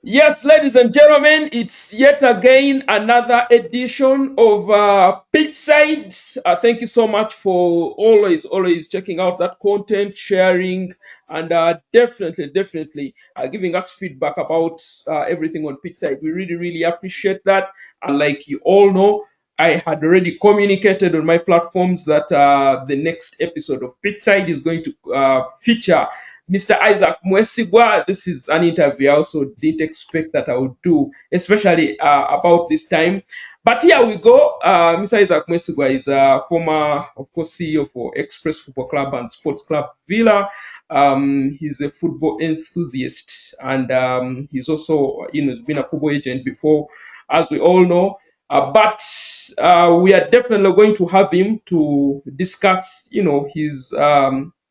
Yes, ladies and gentlemen, it's yet again another edition of Pitchside. Thank you so much for always checking out that content, sharing, and definitely giving us feedback about everything on Pitchside. We really appreciate that. And like you all know, I had already communicated on my platforms that the next episode of Pitchside is going to feature Mr. Isaac Mwesigwa. This is an interview I also didn't expect that I would do, especially about this time. But here we go. Mr. Isaac Mwesigwa is a former, of course, CEO for Express Football Club and Sports Club Villa. He's a football enthusiast, and he's also, he's been a football agent before, as we all know. But we are definitely going to have him to discuss, his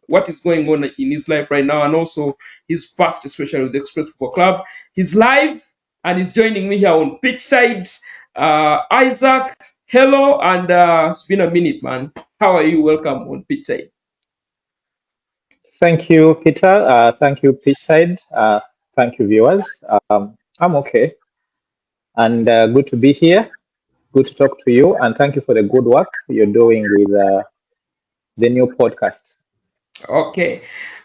what is going on in his life right now, and also his past, especially with the Express Football Club. He's live and he's joining me here on pitch side. Isaac, hello, and it's been a minute, man. How are you? Welcome on pitch side. Thank you, Peter. Thank you, Pitchside. Thank you, viewers. I'm okay, and good to be here. Good to talk to you, and thank you for the good work you're doing with the new podcast. Okay.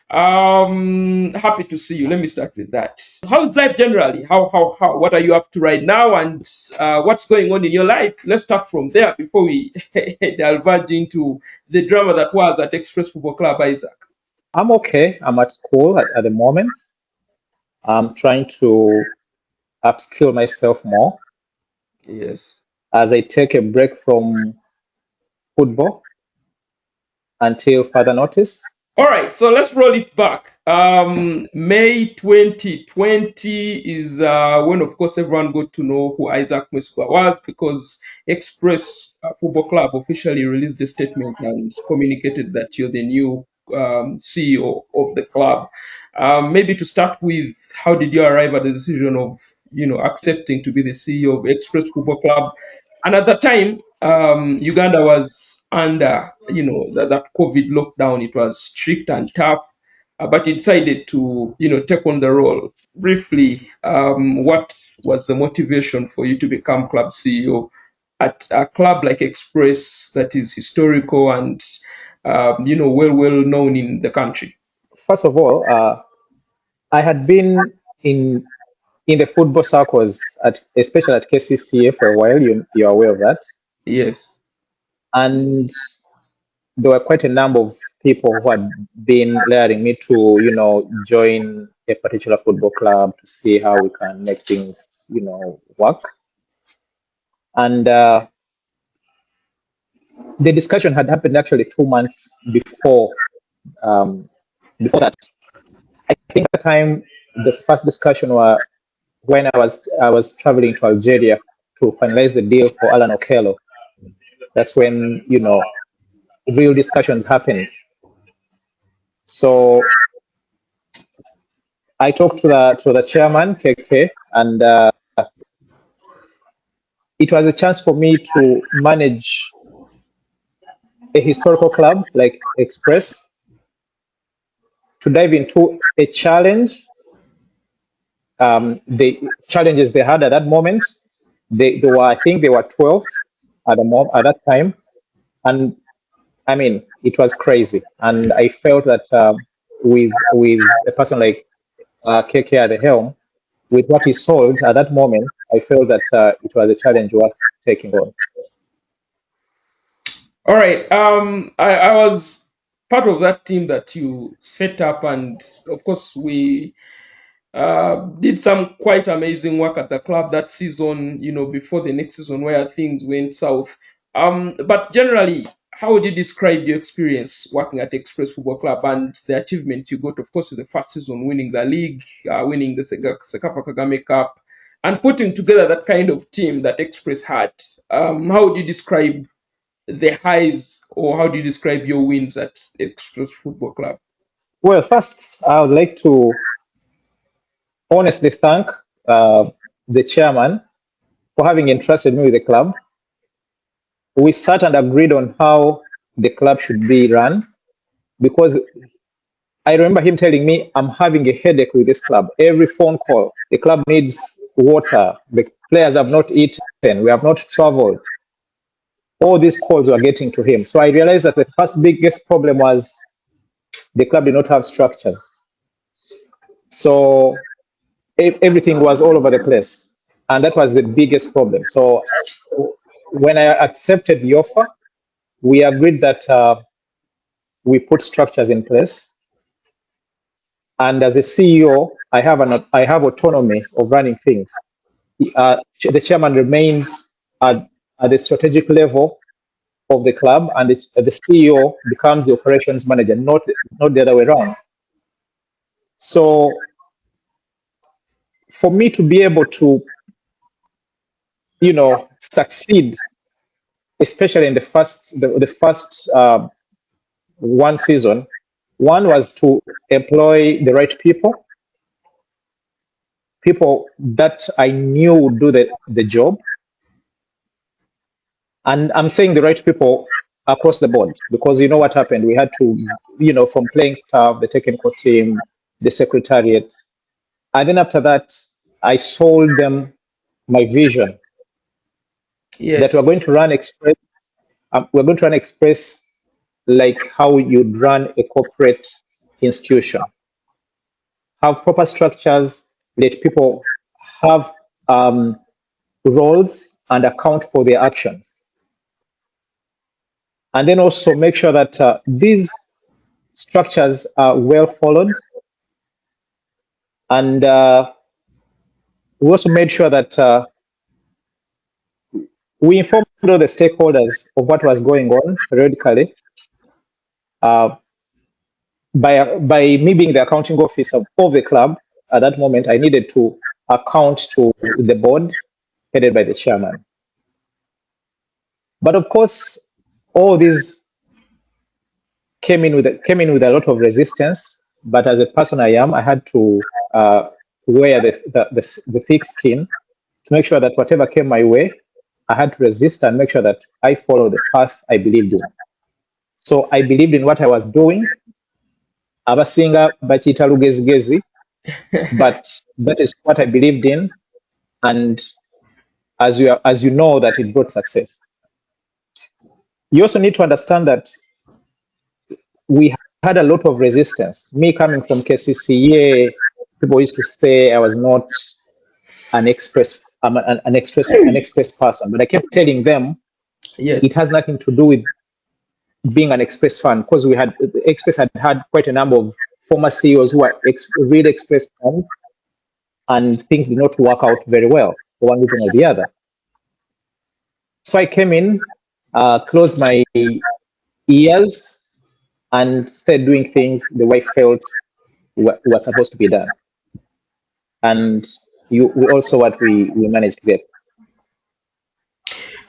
Happy to see you. Let me start with that. How's life generally? How what are you up to right now, and what's going on in your life? Let's start from there before we diverge into the drama that was at Express Football Club, Isaac. I'm okay. I'm at school at the moment. I'm trying to upskill myself more Yes. as I take a break from football until further notice. All right, so let's roll it back. May 2020 is when, of course, everyone got to know who Isaac Mwesigwa was, because Express Football Club officially released a statement and communicated that you're the new CEO of the club. Maybe to start with, how did you arrive at the decision of, accepting to be the CEO of Express Football Club? And at that time, Uganda was under, that COVID lockdown. It was strict and tough, but he decided to, take on the role. Briefly, what was the motivation for you to become club CEO at a club like Express that is historical and, well known in the country? First of all, I had been in the football circles, especially at KCCA for a while. You're aware of that. Yes. And there were quite a number of people who had been luring me to, join a particular football club to see how we can make things, work. And the discussion had happened actually 2 months um, before that. I think at the time the first discussion was when I was traveling to Algeria to finalize the deal for Alan Okello. That's when real discussions happened. So I talked to the chairman, KK, and it was a chance for me to manage a historical club like Express, to dive into a challenge, the challenges they had at that moment. They were, I think, they were 12 at that time, and I mean, it was crazy. And I felt that with a person like KK at the helm, with what he sold at that moment, I felt that it was a challenge worth taking on. All right. I was part of that team that you set up, and of course, we did some quite amazing work at the club that season, before the next season where things went south. But generally, how would you describe your experience working at Express Football Club and the achievements you got, of course, in the first season, winning the league, winning the Sekapa Kagame Cup, and putting together that kind of team that Express had? How would you describe the highs, or how do you describe your wins at Express Football Club? Well, first, I would like to honestly thank the chairman for having entrusted me with the club. We sat and agreed on how the club should be run, because I remember him telling me, I'm having a headache with this club. Every phone call, the club needs water. The players have not eaten. We have not traveled. All these calls were getting to him. So I realized that the first biggest problem was the club did not have structures. So everything was all over the place. And that was the biggest problem. So when I accepted the offer, we agreed that we put structures in place. And as a CEO, I have autonomy of running things. The chairman remains at the strategic level of the club, and the CEO becomes the operations manager, not the other way around. So for me to be able to, succeed, especially in the first one season, one was to employ the right people that I knew would do the job. And I'm saying the right people across the board, because you know what happened? We had to, from playing staff, the technical team, the secretariat. And then after that, I sold them my vision that Yes. we're going to run express like how you'd run a corporate institution. Have proper structures, let people have roles and account for their actions. And then also make sure that these structures are well followed. And we also made sure that we informed all the stakeholders of what was going on periodically. By me being the accounting officer of the club at that moment, I needed to account to the board headed by the chairman. But of course, all these came in with a lot of resistance. But as a person I am, I had to wear the thick skin to make sure that whatever came my way, I had to resist and make sure that I followed the path I believed in. So I believed in what I was doing. Abasinga bakiyita lugezigezi, but that is what I believed in, and as you know, that it brought success. You also need to understand that we had a lot of resistance. Me coming from KCCA, people used to say I was not an express person, but I kept telling them Yes. it has nothing to do with being an express fan, because Express had quite a number of former CEOs who were real express fans, and things did not work out very well for one reason or the other. So I came in, closed my ears, and started doing things the way I felt were supposed to be done. And we also what we managed to get.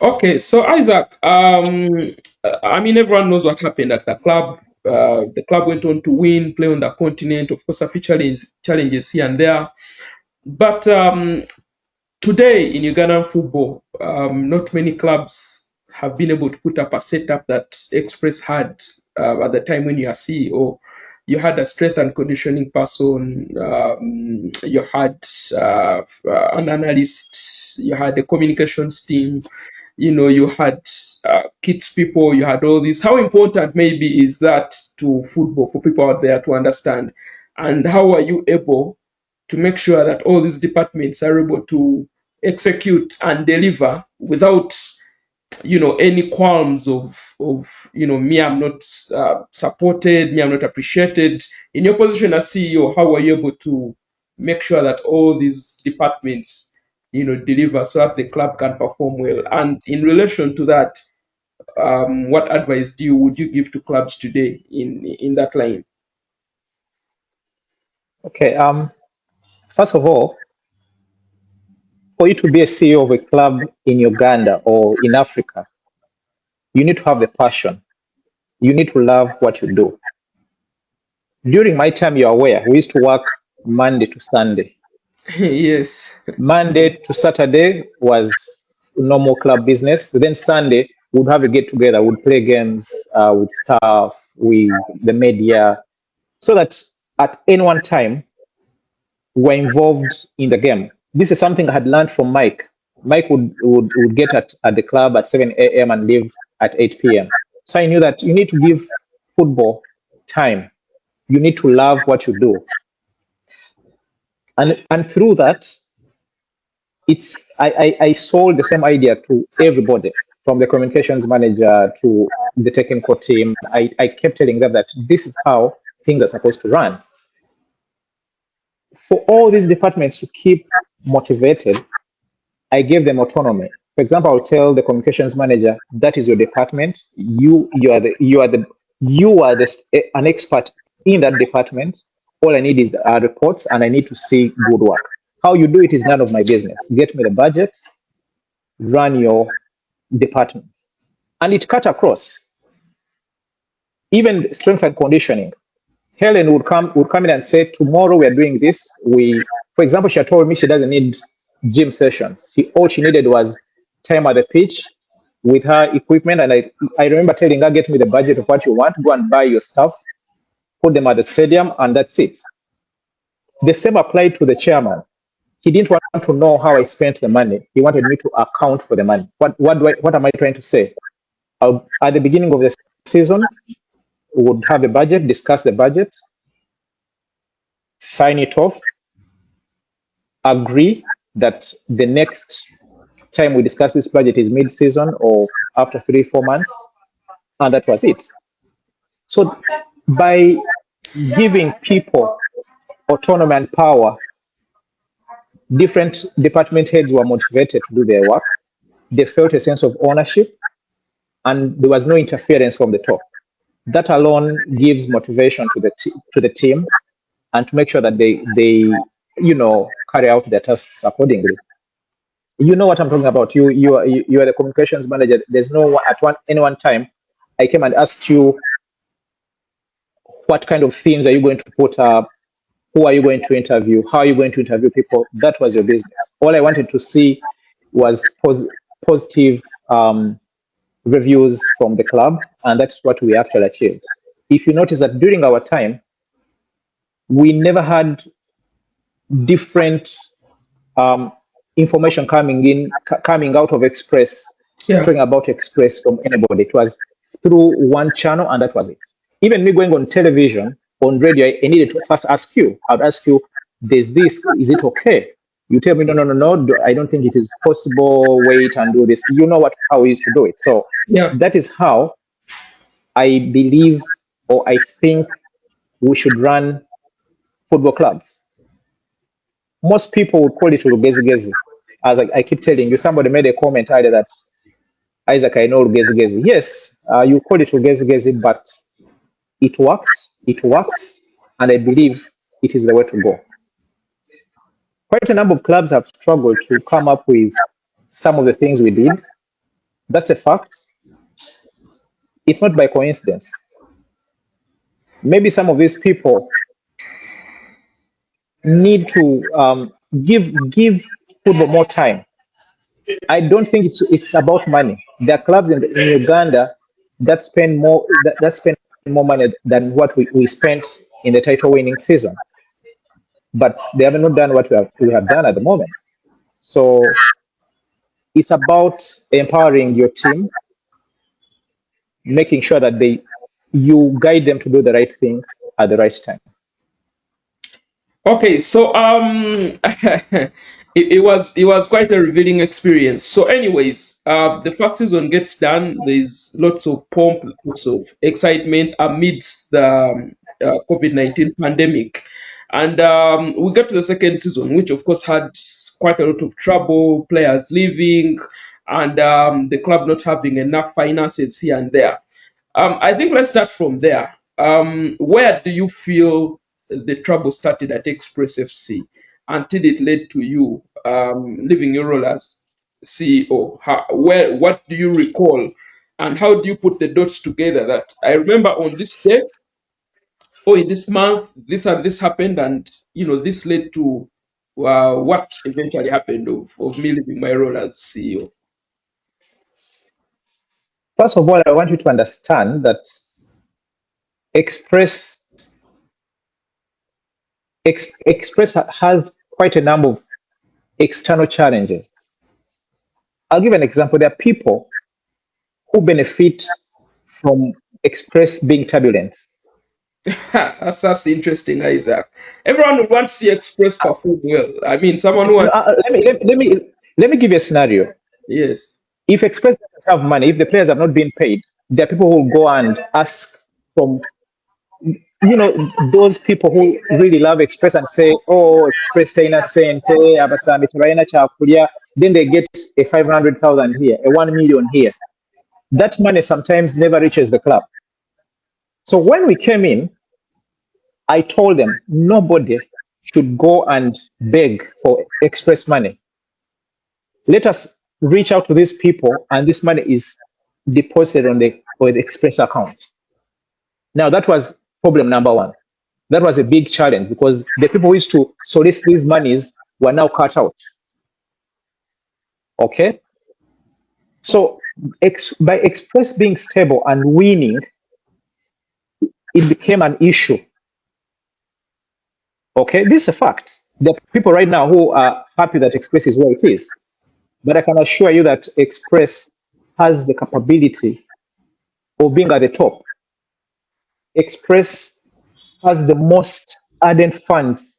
Okay, so Isaac, I mean, everyone knows what happened at the club. The club went on to win, play on the continent, of course, a few challenges here and there. But today in Ugandan football, not many clubs have been able to put up a setup that Express had at the time when you are CEO. You had a strength and conditioning person, you had an analyst, you had a communications team, you had kids people, you had all this. How important maybe is that to football for people out there to understand? And how are you able to make sure that all these departments are able to execute and deliver without any qualms of me, I'm not supported, me, I'm not appreciated? In your position as CEO, how are you able to make sure that all these departments deliver so that the club can perform well? And in relation to that, what advice would you give to clubs today in that line? Okay. First of all, for you to be a CEO of a club in Uganda or in Africa, you need to have the passion. You need to love what you do. During my time, you're aware, we used to work Monday to Sunday. Yes. Monday to Saturday was normal club business. Then Sunday, we'd have a get together, we'd play games with staff, with the media, so that at any one time we're involved in the game. This is something I had learned from Mike. Mike would get at the club at 7 a.m. and leave at 8 p.m. So I knew that you need to give football time. You need to love what you do. And through that, I sold the same idea to everybody, from the communications manager to the technical team. I kept telling them that this is how things are supposed to run. For all these departments to keep motivated, I gave them autonomy. For example, I'll tell the communications manager, that is your department. You are an expert in that department. All I need is the reports, and I need to see good work. How you do it is none of my business. Get me the budget, run your department. And it cut across. Even strength and conditioning. Helen would come in and say, tomorrow we are doing this. For example, she had told me she doesn't need gym sessions. All she needed was time at the pitch with her equipment. And I remember telling her, get me the budget of what you want, go and buy your stuff, put them at the stadium, and that's it. The same applied to the chairman. He didn't want to know how I spent the money. He wanted me to account for the money. What am I trying to say? At the beginning of the season, we would have a budget, discuss the budget, sign it off, agree that the next time we discuss this budget is mid-season or after 3-4 months, and that was it. So by giving people autonomy and power, different department heads were motivated to do their work. They felt a sense of ownership, and there was no interference from the top. That alone gives motivation to the team, and to make sure that they carry out their tasks accordingly. You know what I'm talking about. You are the communications manager. There's no any one time I came and asked you, what kind of themes are you going to put up? Who are you going to interview? How are you going to interview people? That was your business. All I wanted to see was positive reviews from the club, and that's what we actually achieved. If you notice that during our time, we never had different information coming out of Express, talking about Express from anybody. It was through one channel, and that was it. Even me going on television, on radio, I needed to first ask you. I'd ask you, there's this, is it okay? You tell me, no, I don't think it is possible, wait and do this. You know how we used to do it. So that is how I believe, or I think we should run football clubs. Most people would call it Rugezigezi. As I keep telling you, somebody made a comment earlier that, Isaac, I know Rugezigezi. Yes, you call it Rugezigezi, but it works, and I believe it is the way to go. Quite a number of clubs have struggled to come up with some of the things we did. That's a fact. It's not by coincidence. Maybe some of these people need to give football more time. I don't think it's about money. There are clubs in Uganda that spend more money than what we spent in the title winning season, but they have not done what we have done at the moment. So it's about empowering your team, making sure that you guide them to do the right thing at the right time. Okay, so it was quite a revealing experience. So, anyways, the first season gets done. There's lots of pomp, lots of excitement amidst the COVID-19 pandemic, and we got to the second season, which of course had quite a lot of trouble, players leaving, and the club not having enough finances here and there. I think let's start from there. Where do you feel the trouble started at Express FC until it led to you leaving your role as CEO? What do you recall, and how do you put the dots together? That I remember on this day, in this month, this and this happened, and this led to what eventually happened of me leaving my role as CEO. First of all, I want you to understand that Express Express has quite a number of external challenges. I'll give an example. There are people who benefit from Express being turbulent. That's interesting, Isaac. Everyone would want to see Express perform well. I mean, someone who No, wants. let me give you a scenario. Yes. If Express doesn't have money, if the players have not been paid, there are people who will go and ask from, those people who really love Express and say, "Oh, Express taina sente abasami tebalina kyakulya." Then they get a 500,000 here, a 1 million here. That money sometimes never reaches the club. So when we came in, I told them nobody should go and beg for Express money. Let us reach out to these people, and this money is deposited on the Express account. Now, that was problem number one. That was a big challenge because the people who used to solicit these monies were now cut out. Okay? So, by Express being stable and winning, it became an issue. Okay? This is a fact. There are people right now who are happy that Express is where it is. But I can assure you that Express has the capability of being at the top. Express has the most ardent fans.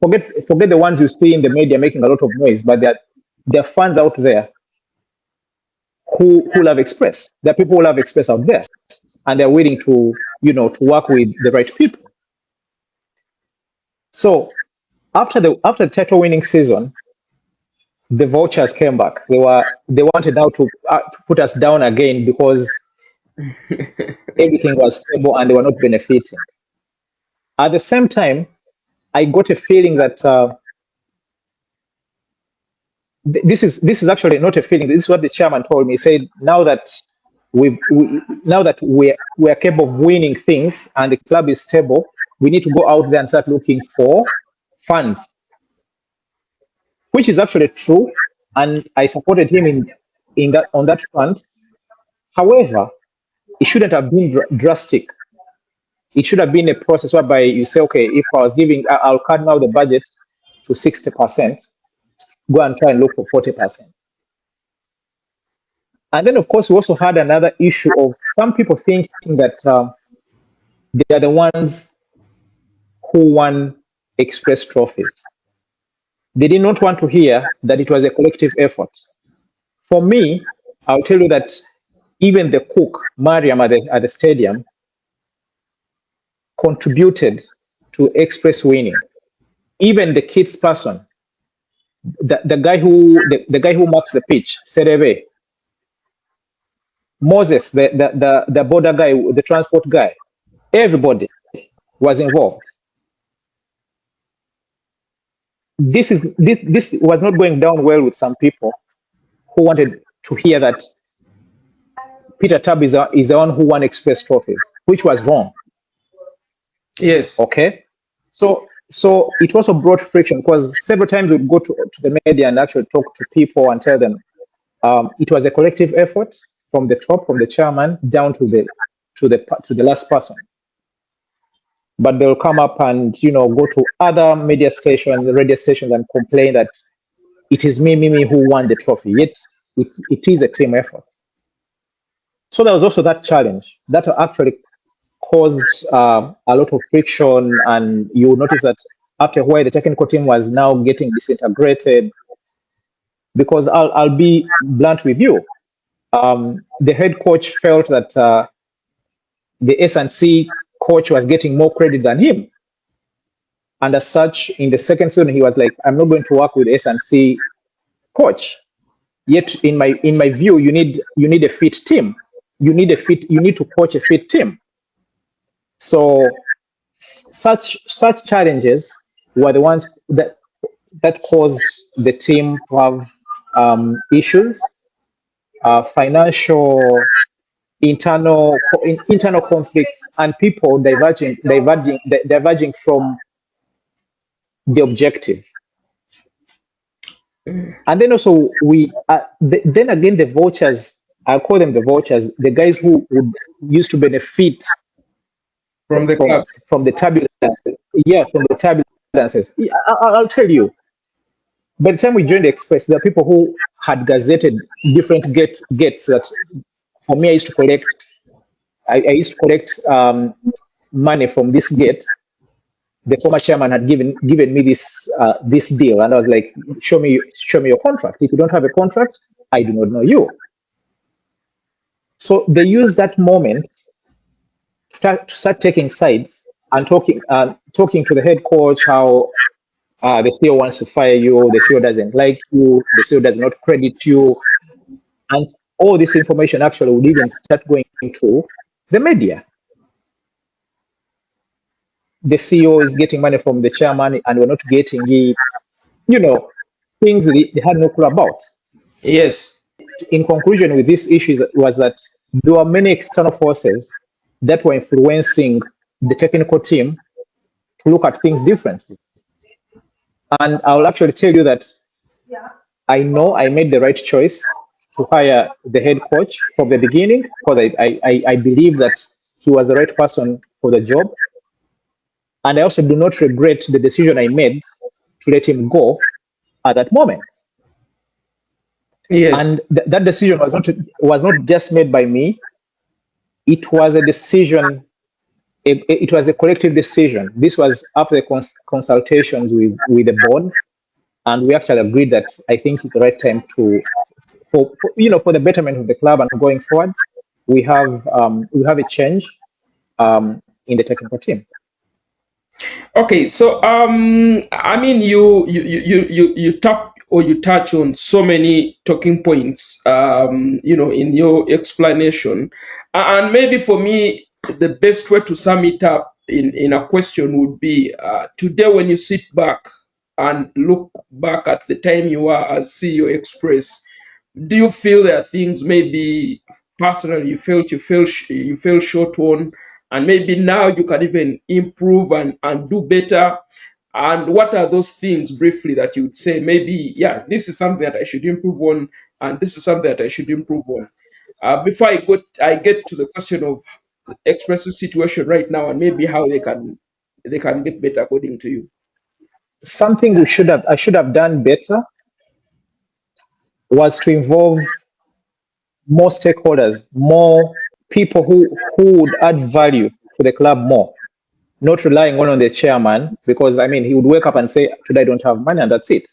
Forget the ones you see in the media making a lot of noise, but there are fans out there who love Express. There are people who love Express out there, and they're willing to to work with the right people. So after the title winning season, the vultures came back. They wanted now to put us down again because everything was stable and they were not benefiting. At the same time, I got a feeling that this is actually not a feeling. This is what the chairman told me. He said, now that we're capable of winning things and the club is stable, we need to go out there and start looking for funds, which is actually true. And I supported him in that on that front. However, it shouldn't have been drastic. It should have been a process whereby you say, okay, if I was giving, I'll cut now the budget to 60%, go and try and look for 40%. And then, of course, we also had another issue of some people thinking that they are the ones who won Express trophies. They did not want to hear that it was a collective effort. For me, I'll tell you that even the cook, Mariam, at the stadium, contributed to Express winning. Even the kids person, the guy who marks the pitch, Serebe, Moses, the border guy, the transport guy, everybody was involved. This was not going down well with some people who wanted to hear that Peter Tab is the one who won Express trophies, which was wrong. Yes. Okay. So it also brought friction because several times we'd go to the media and actually talk to people and tell them it was a collective effort from the top, from the chairman down to the last person. But they'll come up and go to other media stations, radio stations, and complain that it is me who won the trophy. Yet it is a team effort. So there was also that challenge that actually caused a lot of friction, and you notice that after a while the technical team was now getting disintegrated. Because I'll be blunt with you, the head coach felt that the S&C coach was getting more credit than him. And as such, in the second season, he was like, I'm not going to work with S&C coach. Yet, in my view, you need a fit team. You need to coach a fit team. So such challenges were the ones that caused the team to have issues, financial, internal conflicts, and people diverging from the objective. And then also then again the vultures, I call them the vultures, the guys who used to benefit From the club. from the turbulence. Yeah, from the turbulence. answers. I'll tell you. By the time we joined the Express, there are people who had gazetted different gates that, for me, I used to collect. I used to collect money from this gate. The former chairman had given me this deal, and I was like, show me your contract. If you don't have a contract, I do not know you. So they used that moment to start taking sides and talking to the head coach how the CEO wants to fire you, the CEO doesn't like you, the CEO does not credit you, and all this information actually would even start going to the media. The CEO is getting money from the chairman and we're not getting it. You know, things they had no clue about. Yes. In conclusion, with these issues was that there were many external forces that were influencing the technical team to look at things differently. And I'll actually tell you that I know I made the right choice to hire the head coach from the beginning because I believe that he was the right person for the job. And I also do not regret the decision I made to let him go at that moment. Yes. And that decision was not just made by me. It was a decision. It was a collective decision. This was after the consultations with the board, and we actually agreed that I think it's the right time for the betterment of the club and going forward. We have a change in the technical team. Okay, so I mean, you tap or you touch on so many talking points, in your explanation, and maybe for me, the best way to sum it up in a question would be today when you sit back and look back at the time you were as CEO Express, do you feel there are things maybe personally you feel short on, and maybe now you can even improve and do better? And what are those things briefly that you would say maybe, yeah, this is something that I should improve on, and this is something that I should improve on? Before I get to the question of Express's situation right now and maybe how they can get better according to you. Something I should have done better was to involve more stakeholders, more people who would add value to the club more, not relying on the chairman, because I mean he would wake up and say, today I don't have money, and that's it.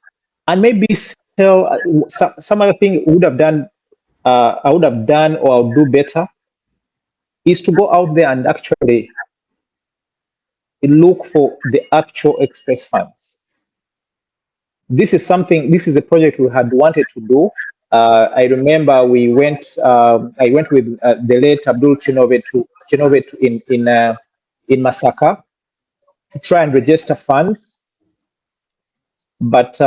And maybe still some other thing I would have done or I'll do better is to go out there and actually look for the actual Express funds. This is a project we had wanted to do. I remember I went with the late Abdul Chinove in Masaka to try and register funds. But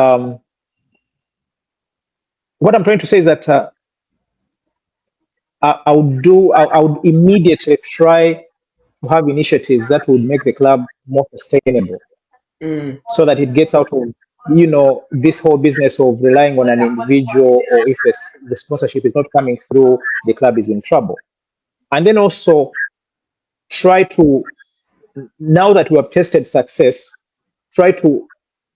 what I'm trying to say is that I would immediately try to have initiatives that would make the club more sustainable, so that it gets out of this whole business of relying on an individual, or if the sponsorship is not coming through, the club is in trouble. And then also try to, now that we have tested success, try to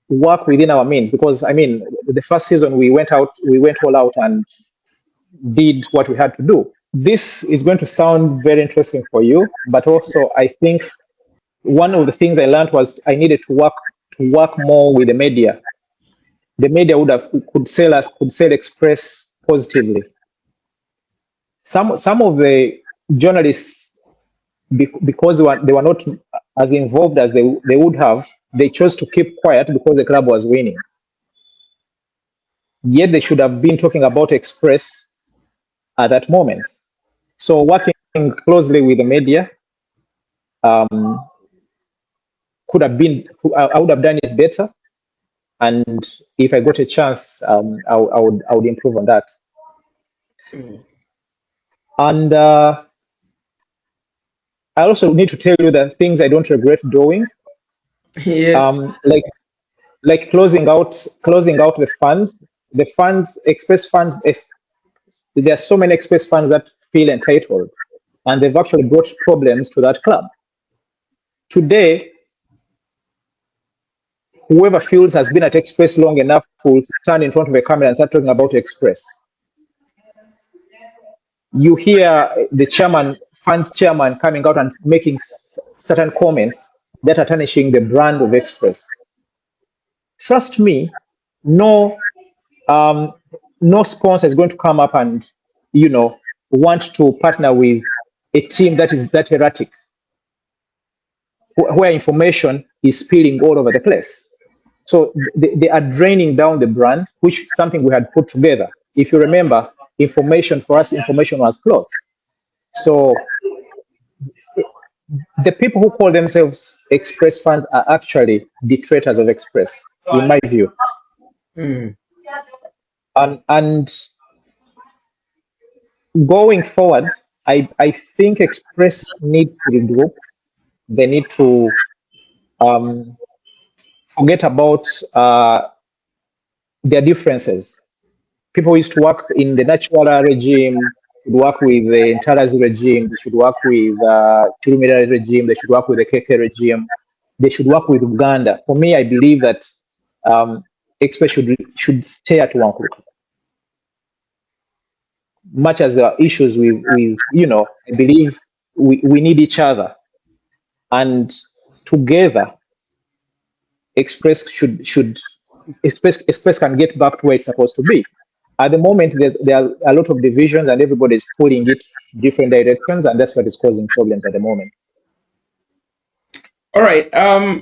work within our means, because I mean the first season we went all out and did what we had to do. This is going to sound very interesting for you, but also I think one of the things I learned was I needed to work more with the media. The media could sell Express positively. Some of the journalists, because they were not as involved as they would have, they chose to keep quiet because the club was winning. Yet they should have been talking about Express at that moment. So working closely with the media, I would have done it better. And if I got a chance, I would improve on that. And I also need to tell you that things I don't regret doing, Yes. like closing out the funds, Express funds. There are so many Express funds that feel entitled, and they've actually brought problems to that club. Today, whoever feels has been at Express long enough will stand in front of a camera and start talking about Express. You hear the chairman, funds chairman, coming out and making certain comments that are tarnishing the brand of Express. Trust me, no, um, no sponsor is going to come up and, want to partner with a team that is that erratic, where information is spilling all over the place. So they are draining down the brand, which is something we had put together. If you remember, information for us, information was closed. So the people who call themselves Express fans are actually detractors of Express, in my view. Mm. And going forward, I think Express need to regroup. They need to forget about their differences. People used to work in the natural regime, should work with the Ntarazi regime, they should work with Chirumira regime, they should work with the KK regime, they should work with Uganda. For me, I believe that Express should stay at Wankuku. Much as there are issues with I believe we need each other. And together, Express can get back to where it's supposed to be. At the moment, there are a lot of divisions and everybody is pulling it different directions, and that's what is causing problems at the moment. All right.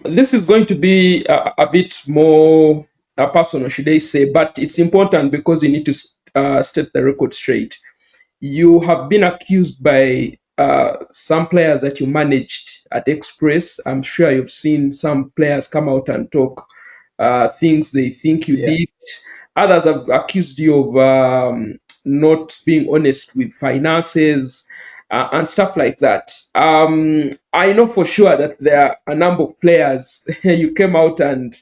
This is going to be a bit more personal, should I say, but it's important because you need to state the record straight. You have been accused by some players that you managed at Express. I'm sure you've seen some players come out and talk things they think you did. Others have accused you of not being honest with finances and stuff like that. I know for sure that there are a number of players you came out and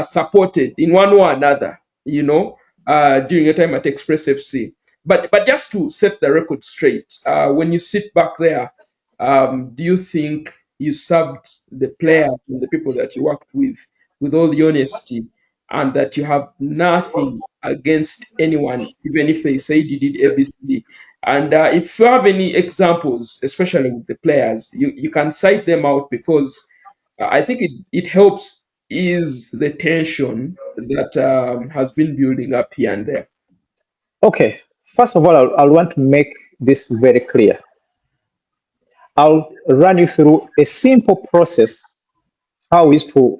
supported in one way or another, during your time at Express FC. But just to set the record straight, when you sit back there, do you think you served the players and the people that you worked with all the honesty, and that you have nothing against anyone, even if they say you did ABCD? And if you have any examples, especially with the players, you can cite them out, because I think it helps ease the tension that has been building up here and there. Okay, first of all, I'll want to make this very clear. I'll run you through a simple process how is to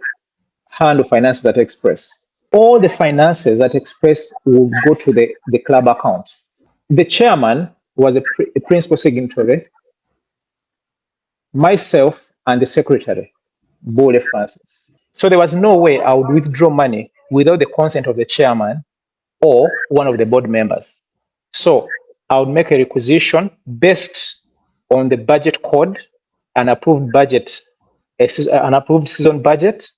handle finances at Express. All the finances at Express will go to the club account. The chairman was a principal signatory, myself, and the secretary, Bole Francis. So there was no way I would withdraw money without the consent of the chairman or one of the board members. So I would make a requisition based on the budget code, an approved budget, an approved season budget.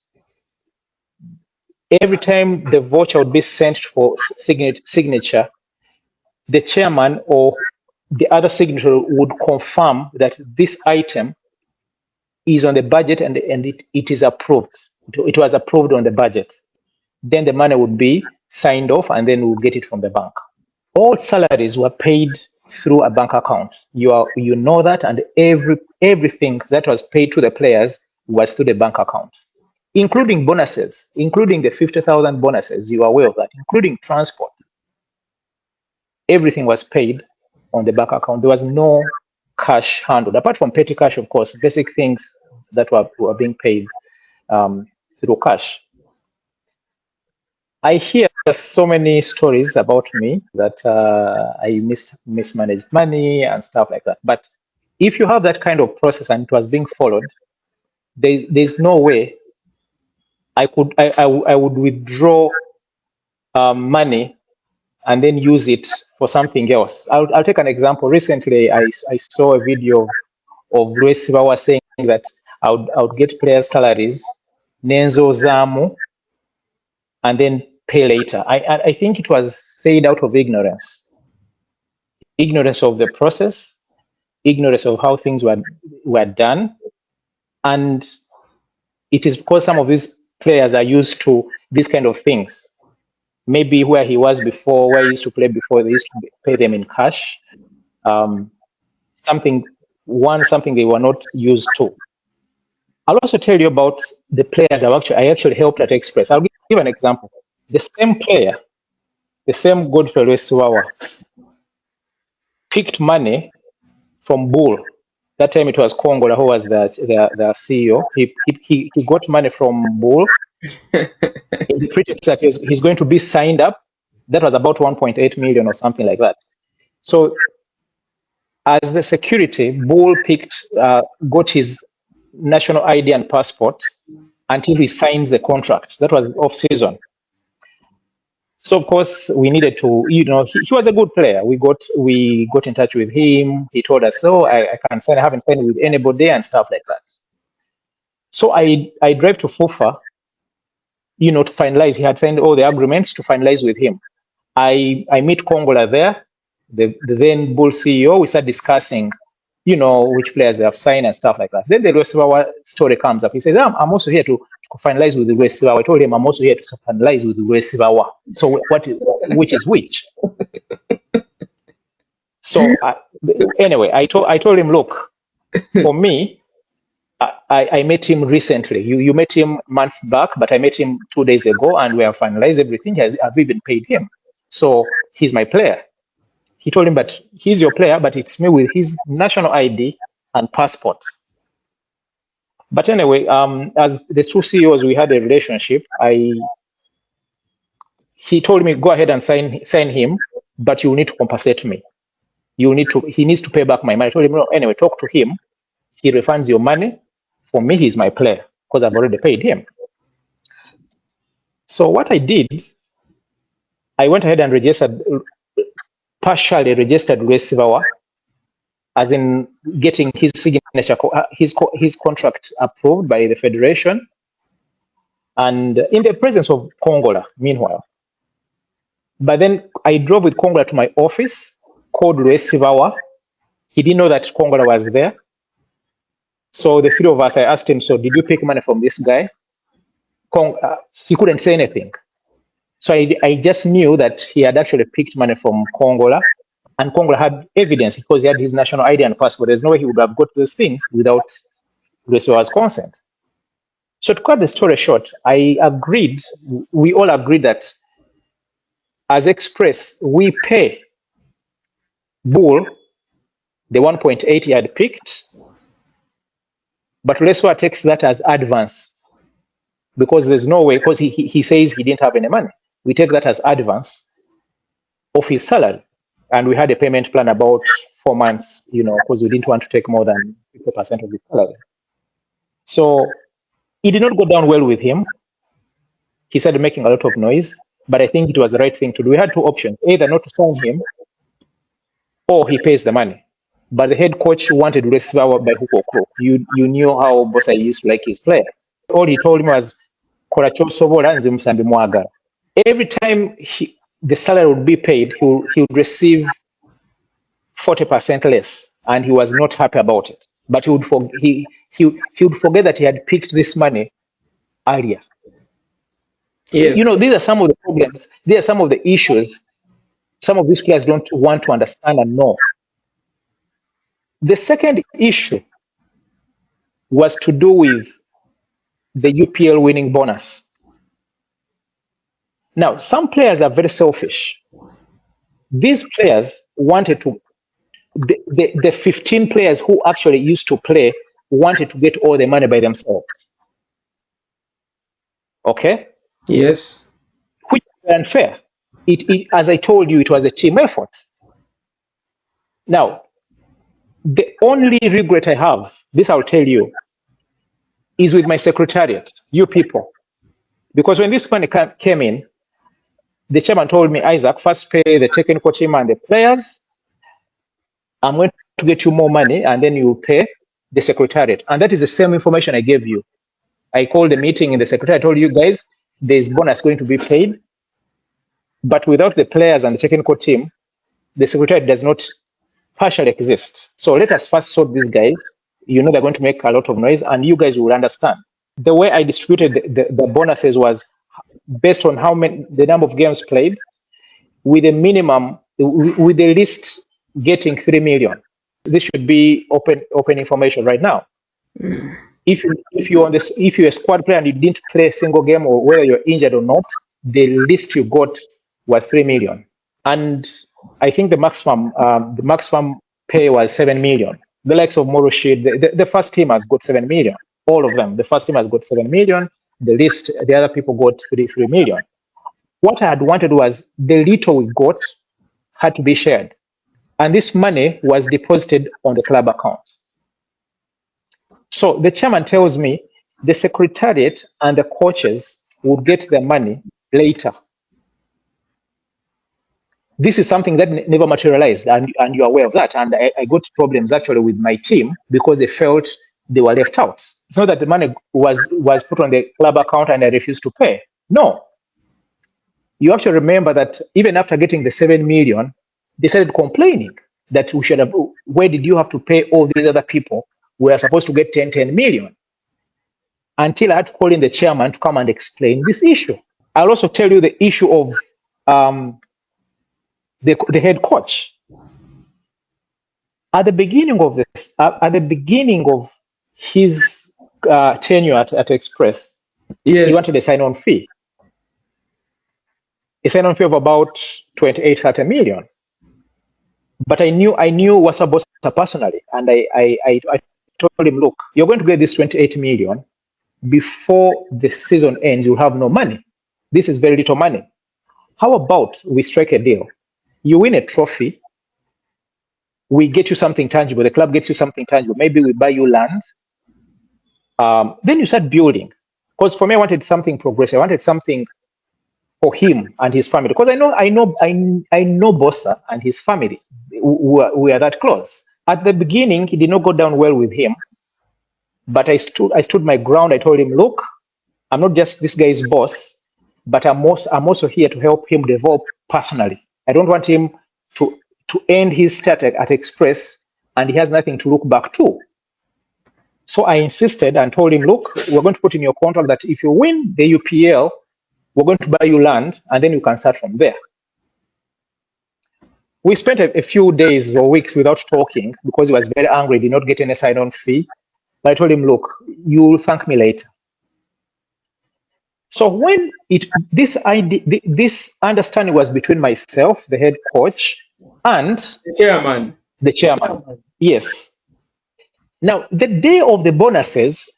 Every time the voucher would be sent for signature, the chairman or the other signatory would confirm that this item is on the budget and it is approved. It was approved on the budget. Then the money would be signed off and then we'll get it from the bank. All salaries were paid through a bank account. You know that, and everything that was paid to the players was through the bank account, including bonuses, including the 50,000 bonuses. You are aware of that, including transport. Everything was paid on the bank account. There was no cash handled, apart from petty cash, of course, basic things that were being paid through cash. I hear so many stories about me that I mismanaged money and stuff like that. But if you have that kind of process and it was being followed, there's no way I would withdraw money and then use it for something else. I'll take an example. Recently, I saw a video of Mwesigwa saying that I would get players' salaries, Nenzo Zamu, and then pay later. I think it was said out of ignorance of the process, ignorance of how things were done, and it is because some of these players are used to these kind of things. Maybe where he was before, where he used to play before, they used to pay them in cash. Something they were not used to. I'll also tell you about the players I actually helped at Express. I'll give an example. The same player, the same Godfrey Wasswa, picked money from Bull. That time it was Kongola who was the CEO. He got money from Bull in the pretext that he's going to be signed up. That was about 1.8 million or something like that. So as the security, Bull got his national ID and passport until he signs the contract. That was off season. So of course we needed to, he was a good player. We got in touch with him. He told us, I can sign. I haven't signed with anybody and stuff like that. So I drove to Fufa, to finalize. He had signed all the agreements to finalize with him. I meet Kongola there, the then Bull CEO. We start discussing, which players they have signed and stuff like that. Then the Wasswa story comes up. He says, I'm also here to finalize with the Wasswa. I told him I'm also here to finalize with the Wasswa. So which is which? So anyway, I told him, look, for me, I met him recently. You met him months back, but I met him 2 days ago, and we have finalized everything. I've even paid him. So he's my player. He told him, but he's your player, but it's me with his national ID and passport. But anyway, as the two CEOs, we had a relationship. He told me, go ahead and sign him, but you need to compensate me. He needs to pay back my money. I told him, no, anyway, talk to him. He refunds your money. For me, he's my player because I've already paid him. So what I did, I went ahead and partially registered Mwesigwa, as in getting his signature, his contract approved by the federation, and in the presence of Kongola, meanwhile. But then I drove with Kongola to my office, called Mwesigwa. He didn't know that Kongola was there. So the three of us, I asked him, so did you pick money from this guy? He couldn't say anything. So I just knew that he had actually picked money from Kongola, and Kongola had evidence because he had his national ID and passport. There's no way he would have got those things without Mwesigwa's consent. So to cut the story short, we all agreed that as Express, we pay Bull the 1.8 he had picked, but Mwesigwa takes that as advance because there's no way, because he says he didn't have any money. We take that as advance of his salary. And we had a payment plan about 4 months, because we didn't want to take more than 50% of his salary. So it did not go down well with him. He started making a lot of noise, but I think it was the right thing to do. We had two options, either not to sign him or he pays the money. But the head coach wanted Mwesigwa by hook or crook. You knew how Bbosa used to like his players. All he told him was, every time the salary would be paid, he would receive 40% less, and he was not happy about it. But he would forget that he had picked this money earlier. Yes. These are some of the problems. These are some of the issues some of these players don't want to understand and know. The second issue was to do with the UPL winning bonus. Now, some players are very selfish. These players wanted to, the 15 players who actually used to play wanted to get all the money by themselves. Okay? Yes. Which is unfair. As I told you, it was a team effort. Now, the only regret I have, this I'll tell you, is with my secretariat, you people. Because when this money came in, the chairman told me, Isaac, first pay the technical team and the players. I'm going to get you more money, and then you pay the secretariat. And that is the same information I gave you. I called the meeting in the secretariat. I told you guys, there's bonus going to be paid. But without the players and the technical team, the secretariat does not partially exist. So let us first sort these guys. They're going to make a lot of noise, and you guys will understand. the way I distributed the bonuses was based on the number of games played, with a minimum, with the least getting 3 million. This should be open information right now. If you're a squad player and you didn't play a single game, or whether you're injured or not, the least you got was 3 million. And I think the maximum pay was 7 million. The likes of Morushid, the first team has got 7 million. All of them. The first team has got 7 million. The other people got 3 million. What I had wanted was the little we got had to be shared. And this money was deposited on the club account. So the chairman tells me the secretariat and the coaches would get their money later. This is something that never materialized, and you're aware of that. And I got problems actually with my team because they felt they were left out. It's not that the money was put on the club account and I refused to pay. No. You have to remember that even after getting the 7 million, they started complaining that we should have, where did you have to pay all these other people? We are supposed to get 10 million. Until I had to call in the chairman to come and explain this issue. I'll also tell you the issue of the head coach. At the beginning of his tenure at Express, yes, he wanted a sign-on fee. A sign-on fee of about 28-30 million. But I knew Bbosa personally, and I told him, look, you're going to get this 28 million. Before the season ends, you'll have no money. This is very little money. How about we strike a deal? You win a trophy, we get you something tangible, the club gets you something tangible. Maybe we buy you land. Then you start building. Because for me, I wanted something progressive. I wanted something for him and his family. Because I know Bbosa and his family. We are that close. At the beginning, it did not go down well with him. But I stood my ground. I told him, look, I'm not just this guy's boss, but I'm also here to help him develop personally. I don't want him to end his start at Express and he has nothing to look back to. So I insisted and told him, look, we're going to put in your contract that if you win the UPL, we're going to buy you land and then you can start from there. We spent a few days or weeks without talking because he was very angry, did not get any sign-on fee. But I told him, look, you'll thank me later. So when this understanding was between myself, the head coach, and the chairman. Yes. Now, the day of the bonuses,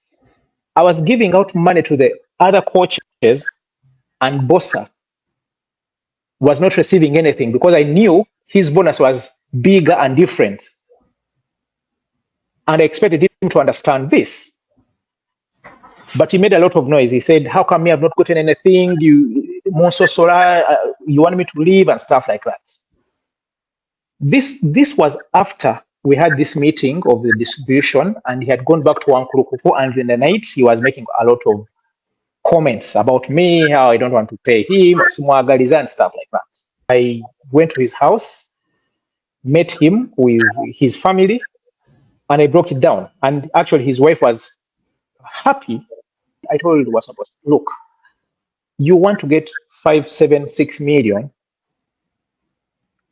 I was giving out money to the other coaches, and Bbosa was not receiving anything because I knew his bonus was bigger and different. And I expected him to understand this. But he made a lot of noise. He said, how come me I've not gotten anything? You want me to leave and stuff like that. This was after we had this meeting of the distribution, and he had gone back to Wankulukuku, and in the night he was making a lot of comments about me, how I don't want to pay him, and stuff like that. I went to his house, met him with his family, and I broke it down. And actually his wife was happy. I told Wasswa, look, you want to get 5, 7, 6 million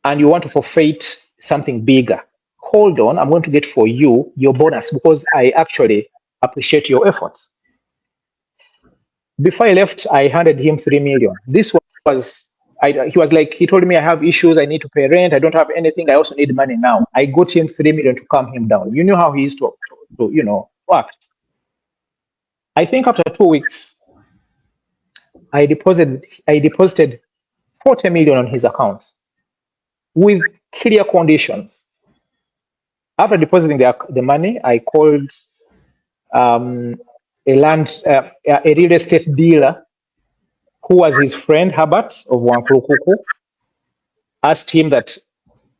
and you want to forfeit something bigger. Hold on, I'm going to get for you your bonus because I actually appreciate your effort. Before I left, I handed him 3 million. This was, he told me I have issues, I need to pay rent, I don't have anything, I also need money now. I got him 3 million to calm him down. You know how he used to act. I think after 2 weeks, I deposited 40 million on his account with clear conditions. After depositing the money, I called a real estate dealer who was his friend, Herbert of Wankulukuku, asked him that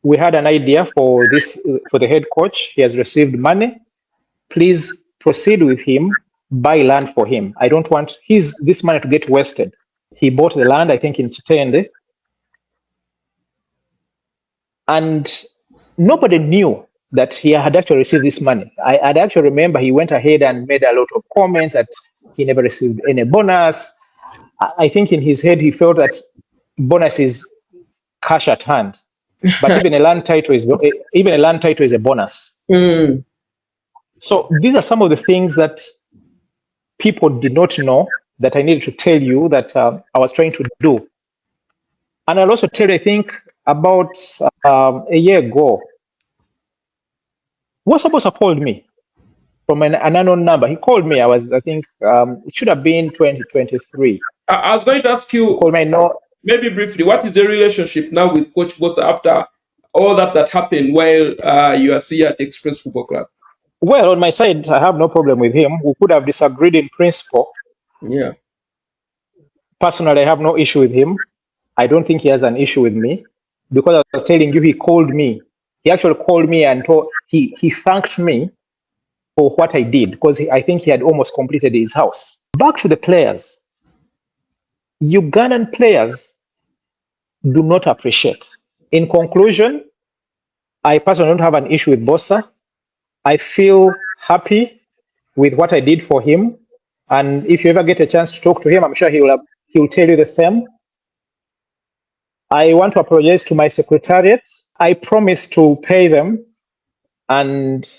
we had an idea for the head coach. He has received money. Please proceed with him, buy land for him. I don't want this money to get wasted. He bought the land, I think, in Chitende. And nobody knew that he had actually received this money. I'd actually remember he went ahead and made a lot of comments that he never received any bonus. I think in his head he felt that bonus is cash at hand, but even a land title is a bonus. Mm. So these are some of the things that people did not know that I needed to tell you that I was trying to do. And I'll also tell you, I think about a year ago, Wasswa called me from an unknown number. He called me. I think it should have been 2023. I was going to ask He you, called me. No, maybe briefly, what is the relationship now with Coach Bbosa after all that happened while you are still at Express Football Club? well, on my side, I have no problem with him. We could have disagreed in principle. Yeah. Personally, I have no issue with him. I don't think he has an issue with me, because I was telling you, he called me. He actually called me and he thanked me for what I did, because I think he had almost completed his house. Back to the players. Ugandan players do not appreciate. In conclusion, I personally don't have an issue with Bbosa. I feel happy with what I did for him. And if you ever get a chance to talk to him, I'm sure he will tell you the same. I want to apologize to my secretariat. I promised to pay them, and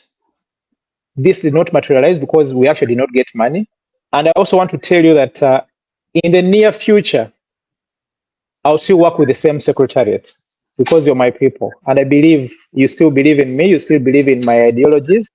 this did not materialize because we actually did not get money. And I also want to tell you that in the near future, I'll still work with the same secretariat, because you're my people. And I believe you still believe in me, you still believe in my ideologies.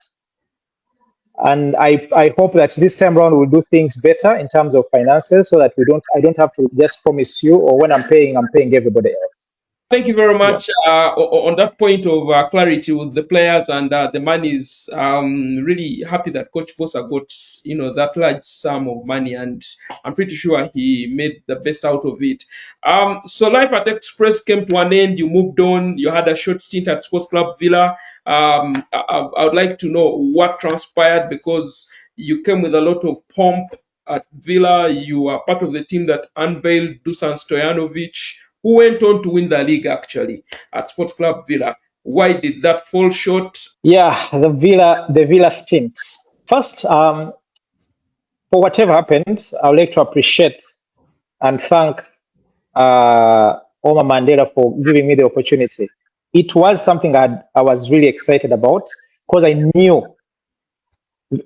And I hope that this time around we'll do things better in terms of finances, so that I don't have to just promise you, or when I'm paying everybody else. Thank you very much. On that point of clarity with the players and the money is really happy that Coach Bbosa got that large sum of money, and I'm pretty sure he made the best out of it. So life at Express came to an end. You moved on. You had a short stint at Sports Club Villa. I would like to know what transpired, because you came with a lot of pomp at Villa. You are part of the team that unveiled Dusan Stojanovic, who went on to win the league actually at Sports Club Villa. Why did that fall short? Yeah, the Villa stint. First, for whatever happened, I would like to appreciate and thank Omar Mandela for giving me the opportunity. It was something I was really excited about, because I knew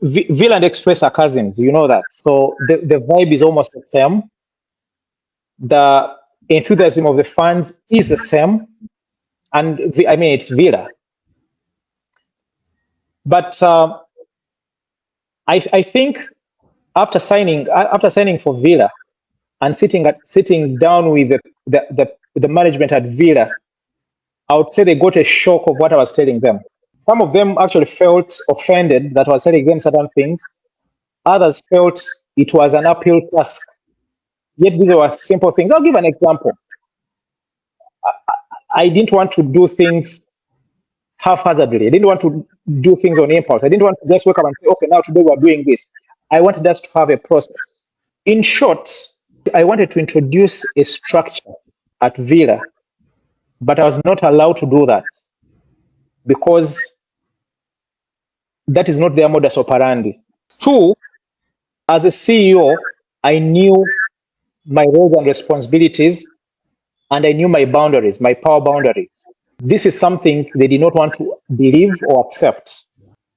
Villa and Express are cousins, you know that. So the vibe is almost the same. The enthusiasm of the fans is the same. And I mean, it's Villa. But I think after signing for Villa and sitting down with the management at Villa, I would say they got a shock of what I was telling them. Some of them actually felt offended that I was telling them certain things. Others felt it was an uphill task. Yet these were simple things. I'll give an example. I didn't want to do things haphazardly. I didn't want to do things on impulse. I didn't want to just wake up and say, okay, now today we're doing this. I wanted us to have a process. In short, I wanted to introduce a structure at Villa, but I was not allowed to do that, because that is not their modus operandi. Two, as a CEO, I knew my roles and responsibilities, and I knew my boundaries, my power boundaries. This is something they did not want to believe or accept.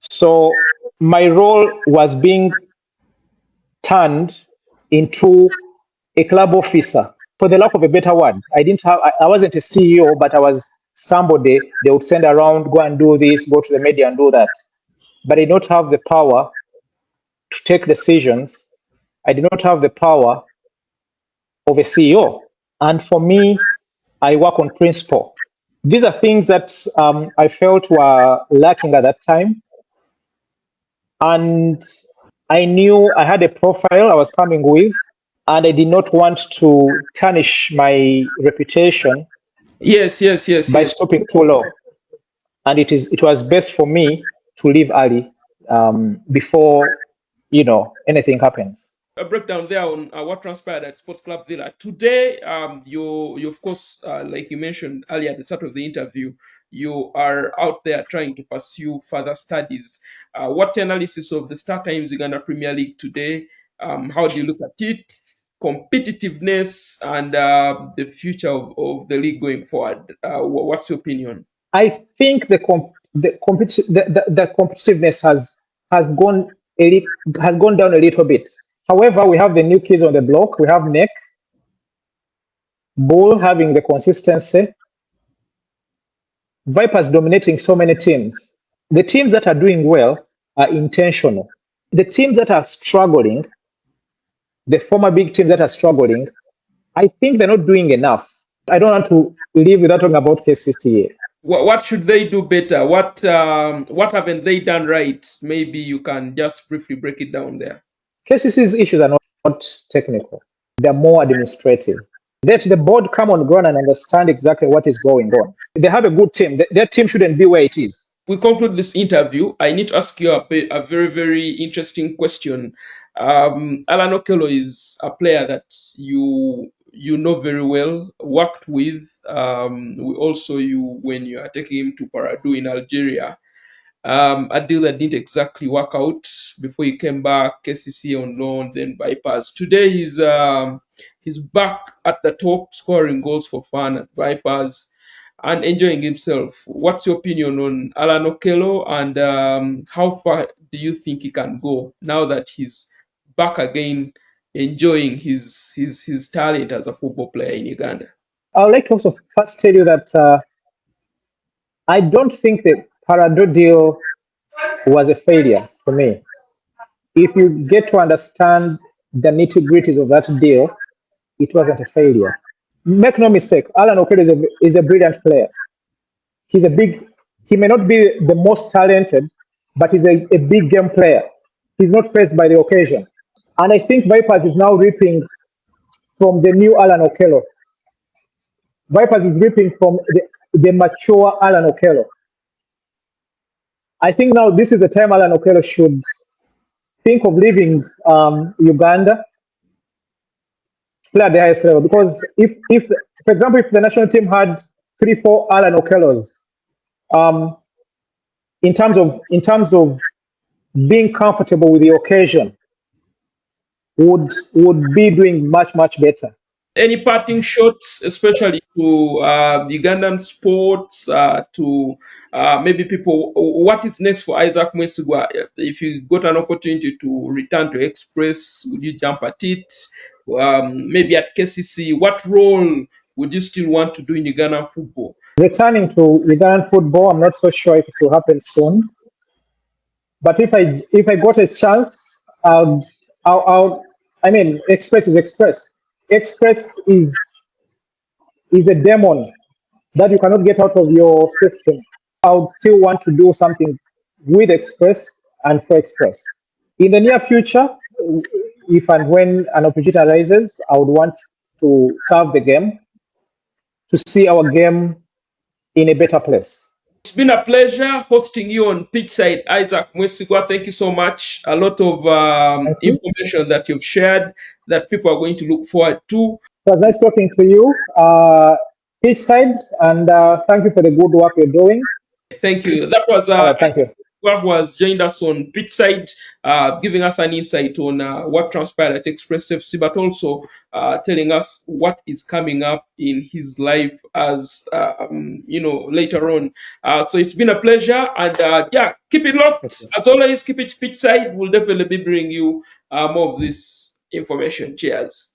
So my role was being turned into a club officer, for the lack of a better word. I wasn't a CEO, but I was somebody they would send around, go and do this, go to the media and do that. But I did not have the power to take decisions. I did not have the power of a CEO. And for me, I work on principle. These are things that I felt were lacking at that time. And I knew I had a profile I was coming with, and I did not want to tarnish my reputation Yes. by stopping too low. And it was best for me to leave early, before anything happens. A breakdown there on what transpired at Sports Club Villa today. You of course, like you mentioned earlier at the start of the interview, you are out there trying to pursue further studies. What's your analysis of the Star Times Uganda Premier League today? How do you look at it? Competitiveness and the future of the league going forward. What's your opinion? I think the competitiveness has gone down a little bit. However, we have the new kids on the block. We have Nick Bull having the consistency. Vipers dominating so many teams. The teams that are doing well are intentional. The teams that are struggling, the former big teams that are struggling, I think they're not doing enough. I don't want to leave without talking about KCCA. What should they do better? What haven't they done right? Maybe you can just briefly break it down there. KCC's issues are not technical; they're more administrative. Let the board come on ground and understand exactly what is going on. They have a good team. Their team shouldn't be where it is. We conclude this interview. I need to ask you a very, very interesting question. Alan Okello is a player that you know very well, worked with. We also you when you are taking him to Paradou in Algeria. A deal that didn't exactly work out before he came back, KCC on loan, then bypass. Today he's back at the top, scoring goals for fun at bypass and enjoying himself. What's your opinion on Alan Okello and how far do you think he can go now that he's back again, enjoying his talent as a football player in Uganda? I would like to also first tell you that I don't think the Paradou deal was a failure for me. If you get to understand the nitty gritties of that deal, it wasn't a failure. Make no mistake, Alan Okello is a brilliant player. He's a big, he may not be the most talented, but he's a big game player. He's not faced by the occasion. And I think Vipers is now reaping from the new Alan Okello. Vipers is reaping from the mature Alan Okello. I think now this is the time Alan Okello should think of leaving Uganda to play at the highest level. Because if, for example, if the national team had 3, 4 Alan Okellos, um, in terms of being comfortable with the occasion, would be doing much better. Any parting shots, especially to Ugandan sports, to maybe people? What is next for Isaac Mwesigwa? If you got an opportunity to return to Express, would you jump at it? Maybe at KCC, what role would you still want to do in Ugandan football? Returning to Ugandan football, I'm not so sure if it will happen soon. But if I got a chance, I mean, Express is Express. Express is a demon that you cannot get out of your system. I would still want to do something with Express and for Express. In the near future, if and when an opportunity arises, I would want to serve the game, to see our game in a better place. It's been a pleasure hosting you on Pitchside, Isaac Mwesigwa. Thank you so much. A lot of Thank you. information that you've shared that people are going to look forward to. It was nice talking to you, each side, and thank you for the good work you're doing. Thank you. That was Thank you. who has joined us on Pitchside, giving us an insight on what transpired at Express FC, but also telling us what is coming up in his life as later on. So it's been a pleasure, and yeah, keep it locked. As always, keep it Pitchside. We'll definitely be bringing you more of this information. Cheers.